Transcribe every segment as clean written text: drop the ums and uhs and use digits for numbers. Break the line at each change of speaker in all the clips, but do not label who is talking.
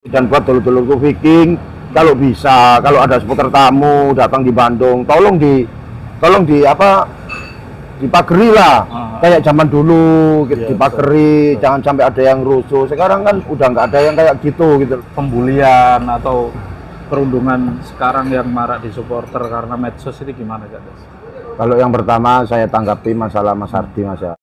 Dan buat dulur-dulurku Viking, kalau bisa, kalau ada supporter tamu datang di Bandung, tolong di apa, dipageri lah, kayak zaman dulu gitu, dipageri, jangan sampai ada yang rusuh. Sekarang kan udah nggak ada yang kayak gitu.
Pembulian atau perundungan sekarang yang marak di supporter karena medsos ini gimana, Kak Des?
Kalau yang pertama saya tanggapi masalah Mas Ardi, Mas ya.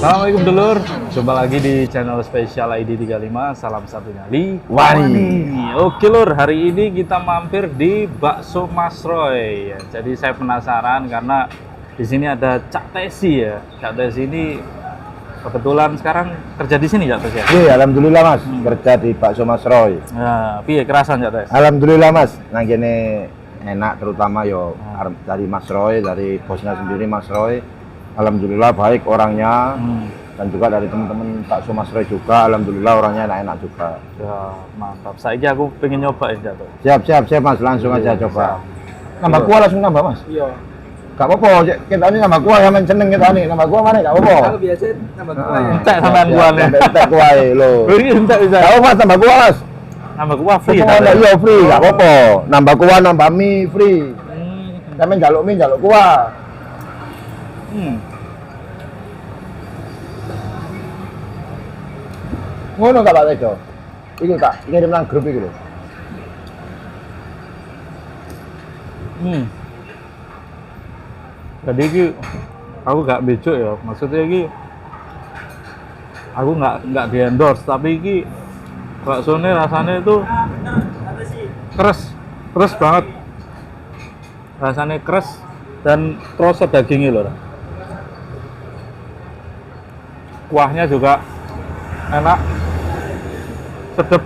Assalamualaikum dulur, jumpa lagi di channel spesial ID35, salam satu nyali
Wani.
Oke lur, hari ini kita mampir di Bakso Mas Roy ya. Jadi saya penasaran karena di sini ada Cak Tesi ya. Cak Tesi ini kebetulan sekarang kerja di sini, Cak Tesi ya?
Iya, alhamdulillah Mas, kerja di Bakso Mas Roy.
Nah, piye kerasan, Cak Tesi?
Alhamdulillah Mas, nang kene enak, terutama yo dari Mas Roy, dari bosnya sendiri Mas Roy. Alhamdulillah baik orangnya, dan juga dari teman-teman Bakso Mas Roy juga, alhamdulillah orangnya enak-enak juga.
Ya, mantap. Saiki aku pengen nyobain, Cak Tesi.
Siap Mas, langsung aja coba. Nambah kuah langsung nambah Mas?
Iya.
Gak apa-apa, kita ini nambah kuah yang seneng kita nih, nambah kuah mana gak apa-apa.
Kalau biasa nambah kuah ya.
Entek sampean kuahnya.
Entek kuah lho.
Beri entek bisa.
Gak apa Mas, nambah kuah Mas.
Nambah kuah free.
Iya free, gak apa-apa. Nambah kuah, nambah mie free. Sampe njaluk mie, njaluk kuah. Ngono gak Pak Tejo? Iku tak ngirim nang grup iku lho.
Jadi iki aku gak becuk ya, maksudnya iki aku nggak di endorse, tapi iki baksonya rasanya itu keras banget, rasanya keras dan terasa dagingnya loh. Kuahnya juga enak, sedap,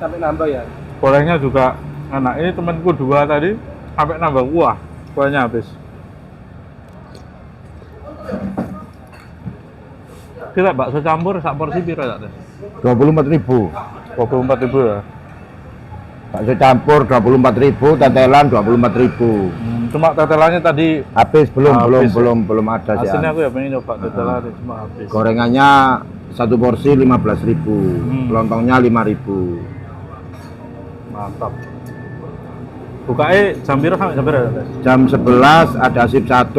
Sampai nambah ya.
gorengnya juga enak. Ini temanku dua tadi sampai nambah kuahnya habis. Kira bakso campur sak porsi piro tak?
24.000.
24.000 ya.
Bakso campur 24.000, tetelan 24.000.
Cuma tetelannya tadi
Habis belum ada sih.
aslinya aku ya pengen nyoba tetelan cuma habis.
Gorengannya satu porsi 15.000, lontongnya 5.000.
Mantap. Bukanya jam piro sampai jam piro ya?
Jam 11 ada shift 1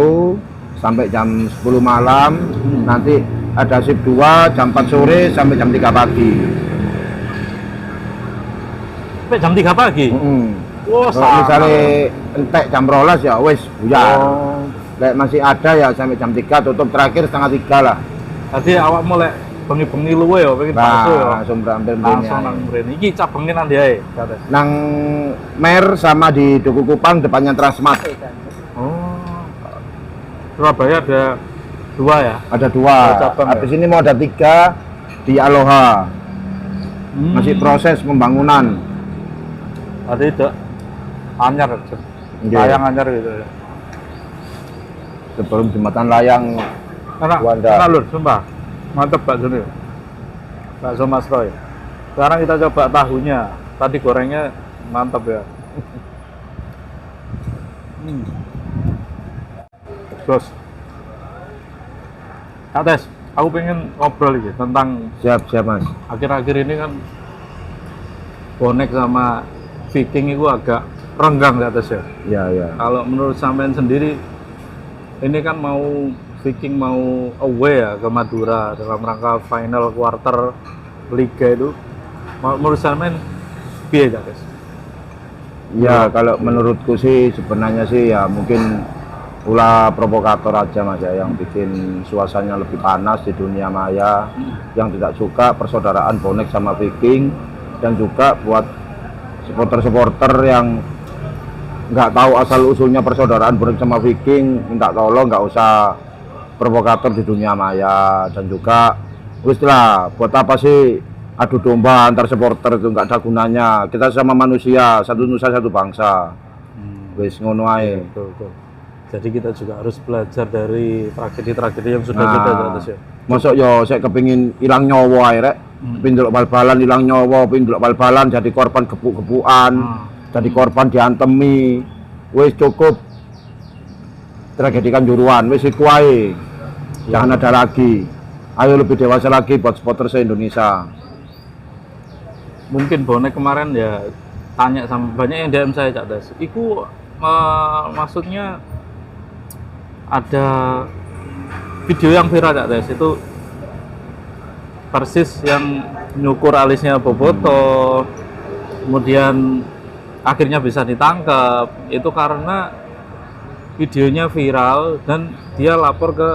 sampai jam 10 malam. Nanti ada shift 2 jam 4 sore sampai jam 3 pagi.
Sampai jam 3 pagi? Oh,
Kalau misalnya entek jam 12 ya wes buyar. Lek masih ada ya sampai jam 3, tutup terakhir setengah 3 lah.
Tadi awak mulai bengi-bengi luwe ya, pengen bakso ya.
Langsung berampir
Langsung nang mrene. Iki cabangnya nanti ae, Kak.
Nang Mer sama di Duku Kupang depannya Transmart.
Oh. Surabaya ada 2 ya?
Ada 2.
Cabang
Habis ini mau ada 3 di Aloha. Masih proses pembangunan.
Ada itu anyar, layang anyar gitu ya.
Sebelum jembatan layang Wanda.
Enak lur, sumpah. Mantep bakso ini. Bakso Mas Roy. Sekarang kita coba tahunya. Tadi gorengnya mantep ya. Terus Kak Tes, aku pengen ngobrol gitu tentang
Siap Mas.
akhir-akhir ini kan bonek sama Viking itu agak renggang Kak Tes ya.
Iya.
Kalau menurut sampean sendiri, ini kan mau Viking mau away ya ke Madura dalam rangka final quarter Liga itu. Menurut sampean piye Cak Des?
Ya kalau menurutku sih sebenarnya sih ya mungkin ulah provokator aja Mas ya yang bikin suasananya lebih panas di dunia maya, yang tidak suka persaudaraan bonek sama Viking, dan juga buat supporter-supporter yang nggak tahu asal usulnya persaudaraan bonek sama Viking, minta tolong nggak usah provokator di dunia maya. Dan juga wis lah, buat apa sih adu domba antar supporter, itu nggak ada gunanya. Kita sama manusia, satu nusa satu bangsa. Wis ngono ae.
Betul. Jadi kita juga harus belajar dari tragedi-tragedi yang sudah ya.
Masuk yo saya kepingin hilang nyawa ae rek. Pin delok bal-balan hilang nyawa, pin delok bal-balan jadi korban gebuk-gebukan, jadi korban diantemi. Wis cukup tragedi Kanjuruhan, wis iku ae. Jangan ada lagi. Ayo lebih dewasa lagi buat supporter se-Indonesia.
Mungkin bonek kemarin ya tanya sama banyak yang DM saya Cak Des. Iku maksudnya ada video yang viral Cak Des, itu persis yang nyukur alisnya Boboto, kemudian akhirnya bisa ditangkap. Itu karena videonya viral dan dia lapor ke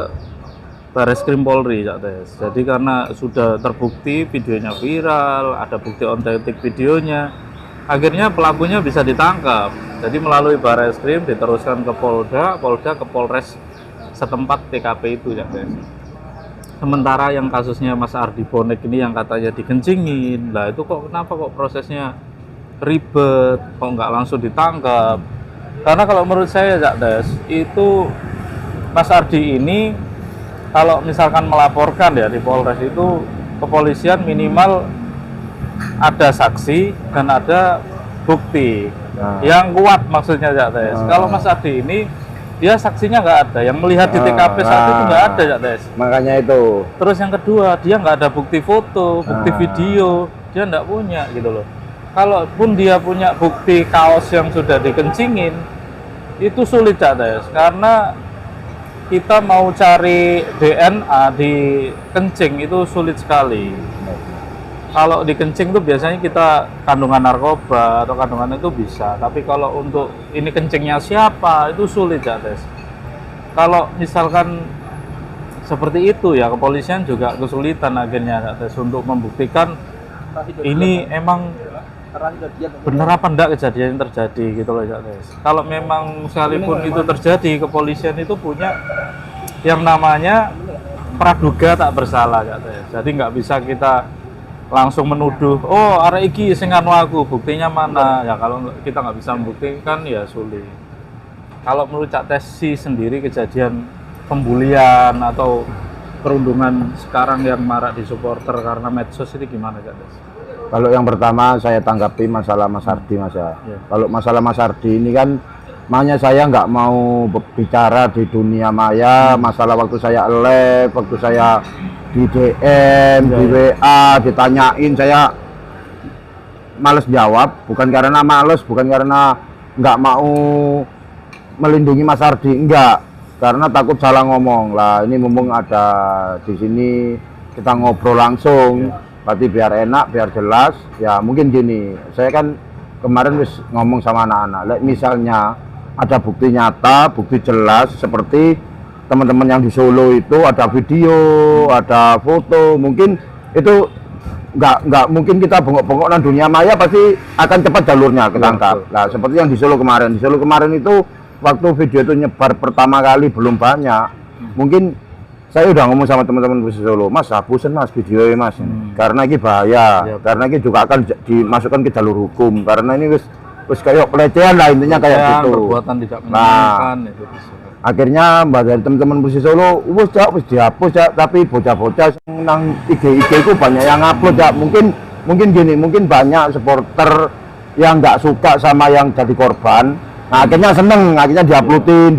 Barreskrim Polri Cak Des. Jadi karena sudah terbukti videonya viral, ada bukti otentik videonya, akhirnya pelakunya bisa ditangkap. Jadi melalui Barreskrim diteruskan ke Polda ke Polres setempat TKP itu Cak Des. Sementara yang kasusnya Mas Ardi Bonek ini yang katanya dikencingin, lah itu kok kenapa kok prosesnya ribet, kok nggak langsung ditangkap? Karena kalau menurut saya Cak Des, itu Mas Ardi ini kalau misalkan melaporkan ya di Polres itu, kepolisian minimal ada saksi dan ada bukti yang kuat maksudnya Cak Des. Kalau Mas Ardi ini dia saksinya nggak ada, yang melihat di TKP saat itu nggak ada Cak Des.
Makanya itu.
Terus yang kedua, dia nggak ada bukti foto, bukti video, dia nggak punya gitu loh. Kalaupun dia punya bukti kaos yang sudah dikencingin, itu sulit Cak Des, karena kita mau cari DNA di kencing itu sulit sekali. Kalau di kencing itu biasanya kita kandungan narkoba atau kandungan itu bisa, tapi kalau untuk ini kencingnya siapa itu sulit Cak Des. Kalau misalkan seperti itu ya kepolisian juga kesulitan akhirnya Cak Des untuk membuktikan ini emang benar apa enggak kejadian yang terjadi gitu loh Cak Des. Kalau memang sekalipun itu terjadi, kepolisian itu punya yang namanya praduga tak bersalah Cak Des. Jadi nggak bisa kita langsung menuduh, oh arek iki sing anu aku, buktinya mana? Ya kalau kita nggak bisa membuktikan ya sulit. Kalau menurut Cak Tesi sendiri kejadian pembulian atau perundungan sekarang yang marak di supporter karena medsos ini gimana Cak Tes?
Kalau yang pertama saya tanggapi masalah Mas Ardi Mas ya. Kalau masalah Mas Ardi ini kan makanya saya nggak mau bicara di dunia maya, masalah waktu saya live, waktu saya di DM, di WA, ditanyain, saya males jawab, bukan karena males, bukan karena nggak mau melindungi Mas Ardi, enggak, karena takut salah ngomong. Lah ini mumpung ada di sini kita ngobrol langsung, berarti biar enak, biar jelas. Ya mungkin gini, saya kan kemarin wis ngomong sama anak-anak, misalnya ada bukti nyata, bukti jelas seperti teman-teman yang di Solo itu ada video, ada foto, mungkin itu nggak mungkin kita bengok-bengok dan dunia maya pasti akan cepat jalurnya ketangkap. Nah seperti yang di Solo kemarin, itu waktu video itu nyebar pertama kali belum banyak, mungkin saya udah ngomong sama teman-teman di Solo, Mas hapusin Mas videonya Mas, karena ini bahaya, karena ini juga akan dimasukkan ke jalur hukum, karena ini wis kayak pelecehan lah intinya kayak gitu.
Perbuatan tidak menyenangkan itu bisa.
Akhirnya dari teman-teman Persis Solo, wis dihapus ya, tapi bocah-bocah nang IG itu banyak yang upload ya. Mungkin gini, mungkin banyak supporter yang nggak suka sama yang jadi korban. Nah akhirnya seneng, akhirnya diuploadin.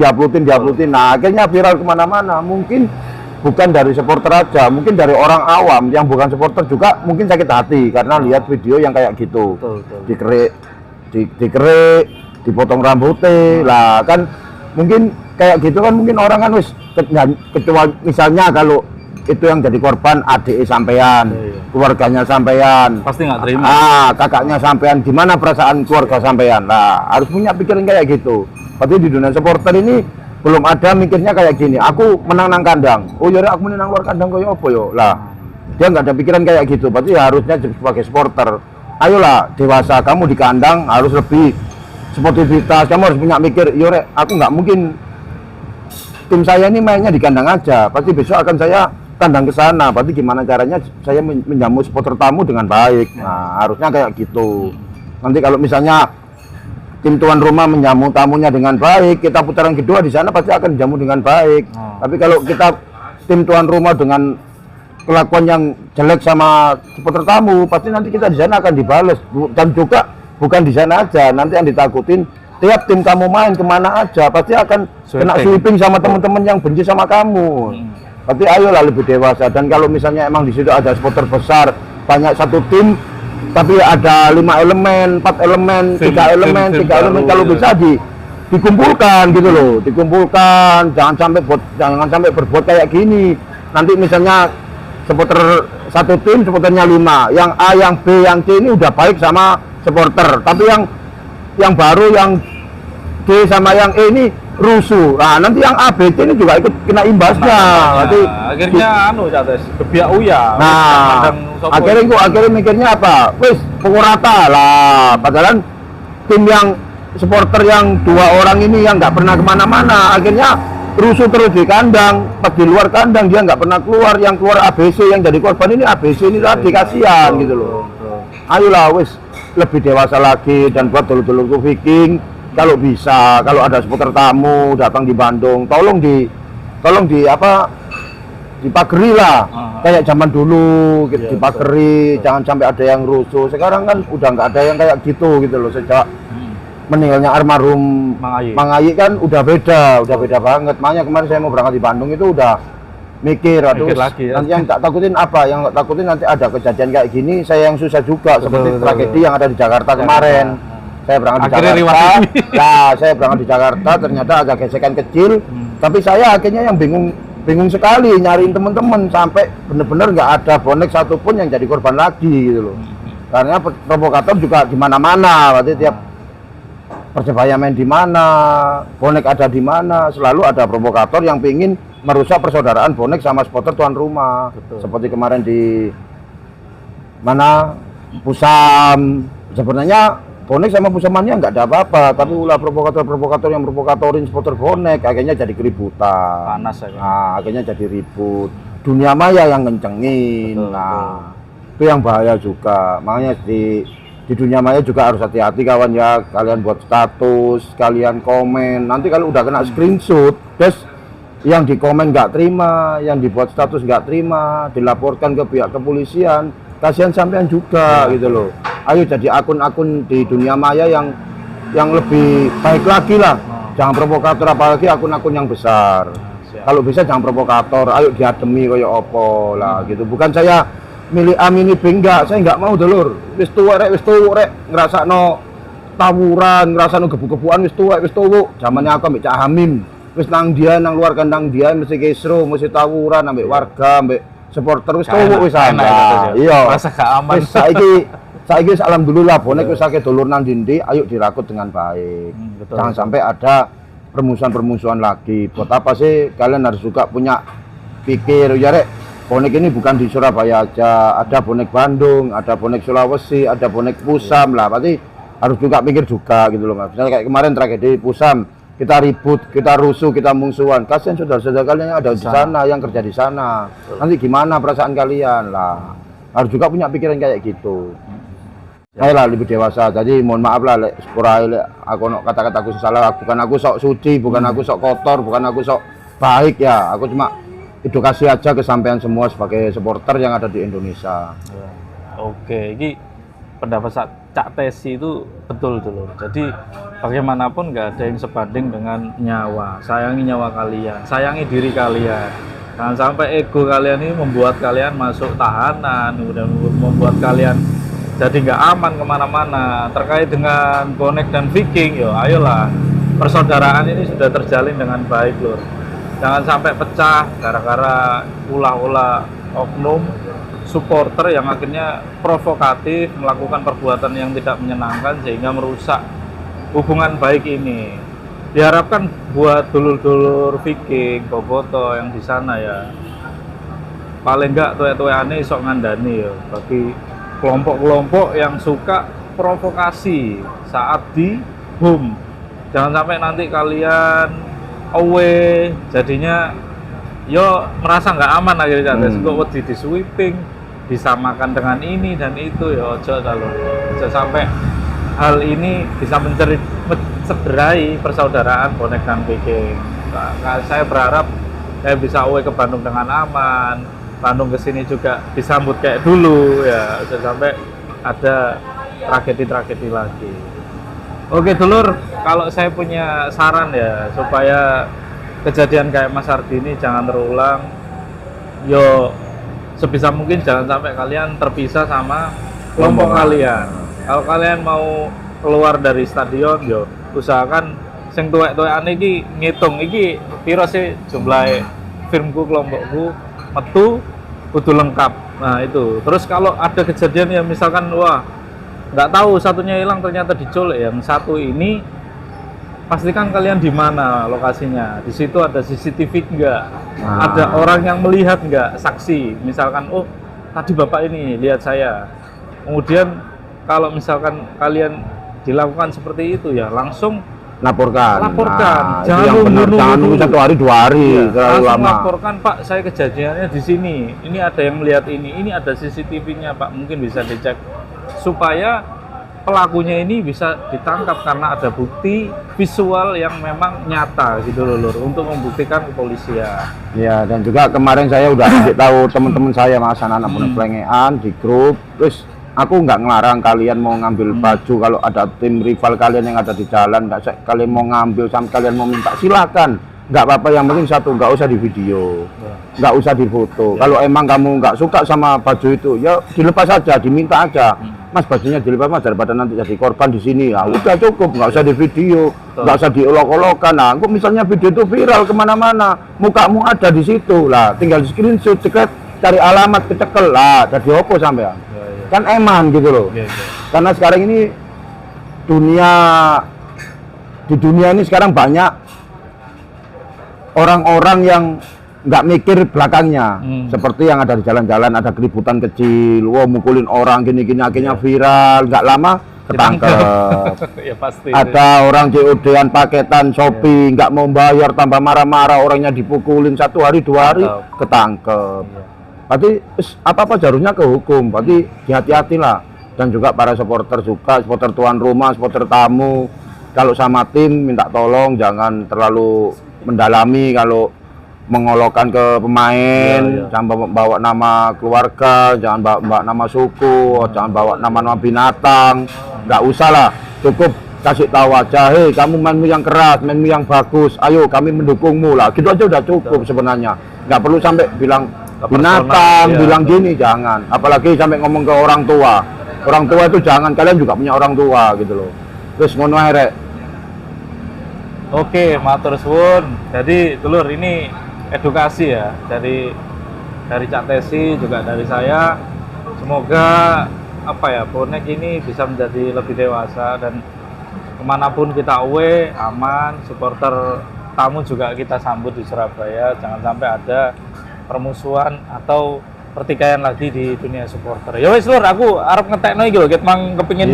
Nah akhirnya viral kemana-mana. Mungkin bukan dari supporter aja, mungkin dari orang awam yang bukan supporter juga mungkin sakit hati karena lihat video yang kayak gitu. Dikerik, dipotong rambutnya, lah kan mungkin kayak gitu kan, mungkin orang kan wis kecuali misalnya kalau itu yang jadi korban adik sampean,
Iya.
keluarganya sampean,
Pasti nggak terima.
kakaknya sampean, gimana perasaan keluarga sampean? Nah, harus punya pikiran kayak gitu. Berarti di dunia supporter ini belum ada mikirnya kayak gini. Aku menang nang kandang. Oh ya, aku menang luar kandang koyo apa yo? Lah, dia nggak ada pikiran kayak gitu. Berarti harusnya sebagai supporter, ayolah dewasa, kamu di kandang harus lebih sportivitas. Kamu harus punya mikir, yo rek, aku nggak mungkin tim saya ini mainnya di kandang aja. Pasti besok akan saya kandang ke sana. Berarti gimana caranya saya menjamu supporter tamu dengan baik. Nah, harusnya kayak gitu. Nanti kalau misalnya tim tuan rumah menjamu tamunya dengan baik, kita putaran kedua di sana pasti akan dijamu dengan baik. Tapi kalau kita tim tuan rumah dengan kelakuan yang jelek sama supporter tamu, pasti nanti kita di sana akan dibales. Dan juga bukan di sana aja, nanti yang ditakutin tiap tim kamu main kemana aja pasti akan kena sweeping sama teman-teman yang benci sama kamu. Berarti ayolah lebih dewasa. Dan kalau misalnya emang di situ ada supporter besar, banyak satu tim, tapi ada 5 elemen, 4 elemen, 3 elemen, kalau bisa dikumpulkan gitu loh, dikumpulkan. Jangan sampai berbuat kayak gini. Nanti misalnya supporter satu tim, supporternya 5, yang A, yang B, yang C ini udah baik sama supporter, tapi yang baru, yang D sama yang E ini rusuh. Nah, nanti yang A, B, C ini juga ikut kena imbasnya. Nanti
akhirnya Cates, kebiak uya.
nah, akhirnya mikirnya apa? Wis pukul rata lah. Padahal tim yang supporter yang 2 orang ini yang nggak pernah kemana-mana, akhirnya rusuh terus di kandang. Pas di luar kandang dia nggak pernah keluar. Yang keluar ABC, yang jadi korban ini ABC ini tadi, kasihan gitu loh. Ayolah wis lebih dewasa lagi. Dan buat dulur-dulurku Viking, kalau bisa, kalau ada supporter tamu datang di Bandung, tolong dipageri lah, kayak zaman dulu gitu, dipageri, jangan sampai ada yang rusuh. Sekarang kan udah nggak ada yang kayak gitu loh. Sejak meninggalnya almarhum Mang Ayi kan udah beda banget. Makanya kemarin saya mau berangkat di Bandung itu udah mikir, aduh
lagi, ya.
nanti yang tak takutin apa? Yang tak takutin nanti ada kejadian kayak gini, saya yang susah juga. Seperti tragedi yang ada di Jakarta kemarin. Saya berangkat di Jakarta, saya berangkat di Jakarta, ternyata agak gesekan kecil, tapi saya akhirnya yang bingung sekali nyariin teman-teman, sampai bener-bener nggak ada bonek satupun yang jadi korban lagi gitu loh. Karena provokator juga di mana-mana, berarti tiap Persebaya main di mana, bonek ada di mana, selalu ada provokator yang pingin merusak persaudaraan bonek sama supporter tuan rumah. Betul. Seperti kemarin di mana Pusam, sebenarnya bonek sama Pusamannya nggak ada apa-apa, tapi ulah provokator yang provokatorin supporter bonek, akhirnya jadi keributan.
Panas ya.
Nah, akhirnya jadi ribut. Dunia maya yang ngencengin.
Betul,
nah, itu yang bahaya juga. Makanya di dunia maya juga harus hati-hati kawan ya. Kalian buat status, kalian komen. Nanti kalau udah kena screenshot, terus yang di komen nggak terima, yang dibuat status nggak terima, dilaporkan ke pihak kepolisian, kasihan sampean juga gitu loh. Ayo jadi akun-akun di dunia maya yang lebih baik lagi lah. Jangan provokator, apalagi akun-akun yang besar. Kalau bisa jangan provokator, ayo diademi kayak opo lah gitu. Bukan saya milih A milih B, enggak, saya nggak mau dulur. Wis tuwa rek, ngrasakno tawuran, ngrasakno gebu-gebuan wis tuwa. Zamannya aku ambek Cak Hamim. Wis nang dia nang luar kandang dia mesti kesro, mesti tawuran ambek warga, ambek supporter wis tuwa wis ana. Iya.
Rasa gak aman.
Wis saiki alhamdulillah bonek wis akeh dulur nang dindi, ayo dirakut dengan baik.
Betul.
Jangan sampai ada permusuhan lagi. Buat apa sih kalian harus juga punya pikir ya rek, bonek ini bukan di Surabaya aja, ada bonek Bandung, ada bonek Sulawesi, ada bonek Pusam lah, berarti harus juga pikir juga gitu loh Mas. Misalnya kayak kemarin tragedi Pusam, kita ribut, kita rusuh, kita mungsuhan, kasihan saudara-saudara kalian yang ada di sana, yang kerja di sana. Nanti gimana perasaan kalian lah? Harus juga punya pikiran kayak gitu. Ayolah lebih dewasa. Jadi mohon maaf lah lek sepurai lek aku kata-kata aku salah, bukan aku sok suci, bukan aku sok kotor, bukan aku sok baik ya. Aku cuma edukasi aja ke sampean semua sebagai supporter yang ada di Indonesia.
Oke, ini pendapat Cak Tesi itu betul dulu. Jadi bagaimanapun nggak ada yang sebanding dengan nyawa. Sayangi nyawa kalian, sayangi diri kalian. Jangan sampai ego kalian ini membuat kalian masuk tahanan, kemudian membuat kalian jadi nggak aman kemana-mana. Terkait dengan bonek dan Viking, yo ayolah, persaudaraan ini sudah terjalin dengan baik lur. jangan sampai pecah gara-gara ulah-ulah oknum supporter yang akhirnya provokatif melakukan perbuatan yang tidak menyenangkan sehingga merusak hubungan baik ini. Diharapkan buat dulur-dulur Viking, Boboto yang di sana ya, paling enggak tuwe-tuweane sok ngandani ya bagi kelompok-kelompok yang suka provokasi saat di home. Jangan sampai nanti kalian away jadinya yo merasa nggak aman akhirnya kok wedi di sweeping disamakan dengan ini dan itu ya ojo sampai hal ini bisa mencederai persaudaraan bonek dan Viking. Nah, saya berharap saya bisa away ke Bandung dengan aman, Bandung ke sini juga disambut kayak dulu ya, jangan sampai ada tragedi-tragedi lagi. Oke dulur, kalau saya punya saran ya supaya kejadian kayak Mas Ardi ini jangan terulang, yo sebisa mungkin jangan sampai kalian terpisah sama kelompok kalian. Kalau kalian mau keluar dari stadion, yo usahakan sing tuwek-tuwekan iki ngitung iki piro sih jumlah firmku kelompokku metu kudu lengkap. Nah itu. Terus kalau ada kejadian yang misalkan wah nggak tahu satunya hilang ternyata diculik, yang satu ini pastikan kalian di mana lokasinya, di situ ada CCTV nggak, ada orang yang melihat nggak, saksi misalkan oh tadi bapak ini lihat saya. Kemudian kalau misalkan kalian dilakukan seperti itu ya langsung
laporkan.
Nah,
jangan nunggu 1 hari 2 hari
ya,
terlalu lama.
Laporkan Pak, saya kejadiannya di sini, ini ada yang melihat ini ada CCTV-nya Pak, mungkin bisa dicek supaya pelakunya ini bisa ditangkap karena ada bukti visual yang memang nyata gitu loh Lur, untuk membuktikan kepolisian.
Ya, dan juga kemarin saya udah kasih tahu teman-teman saya Mas anak-anak bonek plengean di grup, terus aku nggak ngelarang kalian mau ngambil baju kalau ada tim rival kalian yang ada di jalan, kalian mau ngambil sampai kalian mau minta silakan, nggak apa-apa, yang penting satu nggak usah di video, nggak usah difoto. Kalau emang kamu nggak suka sama baju itu ya dilepas aja, diminta aja. Mas bajunya dilepas Mas daripada nanti jadi korban di sini. Ya udah cukup, nggak usah di video, nggak usah diolok-olokan. Nah, kok misalnya video itu viral kemana-mana, mukamu ada di situ lah, tinggal di screenshot, cekrek, cari alamat, kecekel lah, jadi opo sampean. Kan eman gitu loh. Karena sekarang ini di dunia ini sekarang banyak orang-orang yang nggak mikir belakangnya, seperti yang ada di jalan-jalan, ada keributan kecil, wah mukulin orang gini-gini, akhirnya viral, nggak lama ketangkep.
Ya pasti.
Ada orang COD-an paketan Shopee, nggak mau bayar, tambah marah-marah, orangnya dipukulin 1 hari 2 hari ketangkep. Berarti apa-apa jarumnya ke hukum, berarti hati-hatilah. Dan juga para supporter juga, supporter tuan rumah, supporter tamu, kalau sama tim minta tolong jangan terlalu mendalami kalau mengolokkan ke pemain, jangan bawa nama keluarga, jangan bawa nama suku, jangan bawa nama-nama binatang, nggak usah lah, cukup kasih tahu aja, hei kamu mainmu yang keras, mainmu yang bagus, ayo kami mendukungmu lah, gitu aja udah cukup sebenarnya, nggak perlu sampai bilang binatang, bilang gini, jangan, apalagi sampai ngomong ke orang tua itu jangan, kalian juga punya orang tua gitu loh, terus ngono ae rek.
Oke, matur suwun. Jadi dulur ini edukasi ya dari Cak Tesi juga dari saya. Semoga apa ya bonek ini bisa menjadi lebih dewasa dan kemanapun kita away aman, supporter tamu juga kita sambut di Surabaya. Jangan sampai ada permusuhan atau pertikaian lagi di dunia supporter. Ya wis Lur, aku arep ngetekno iki lho, ket mang kepengin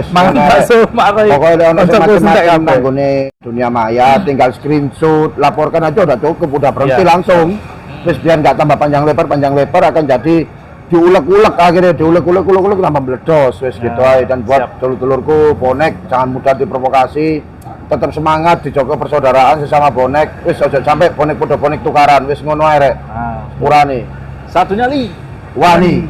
mangan bakso marah.
Pokoknya ono macam-macam nanggone dunia maya, tinggal screenshot, laporkan aja udah cukup, udah berhenti langsung. Terus biar nggak tambah panjang lebar akan jadi diulek-ulek, akhirnya diulek-ulek tambah meledos wis gitu aja. Dan buat dulur-dulurku bonek jangan mudah diprovokasi, tetap semangat, dijaga persaudaraan sesama bonek. Wis aja sampai bonek podo bonek tukaran, wis ngono ae rek. Purane.
Satunya Li
Wani.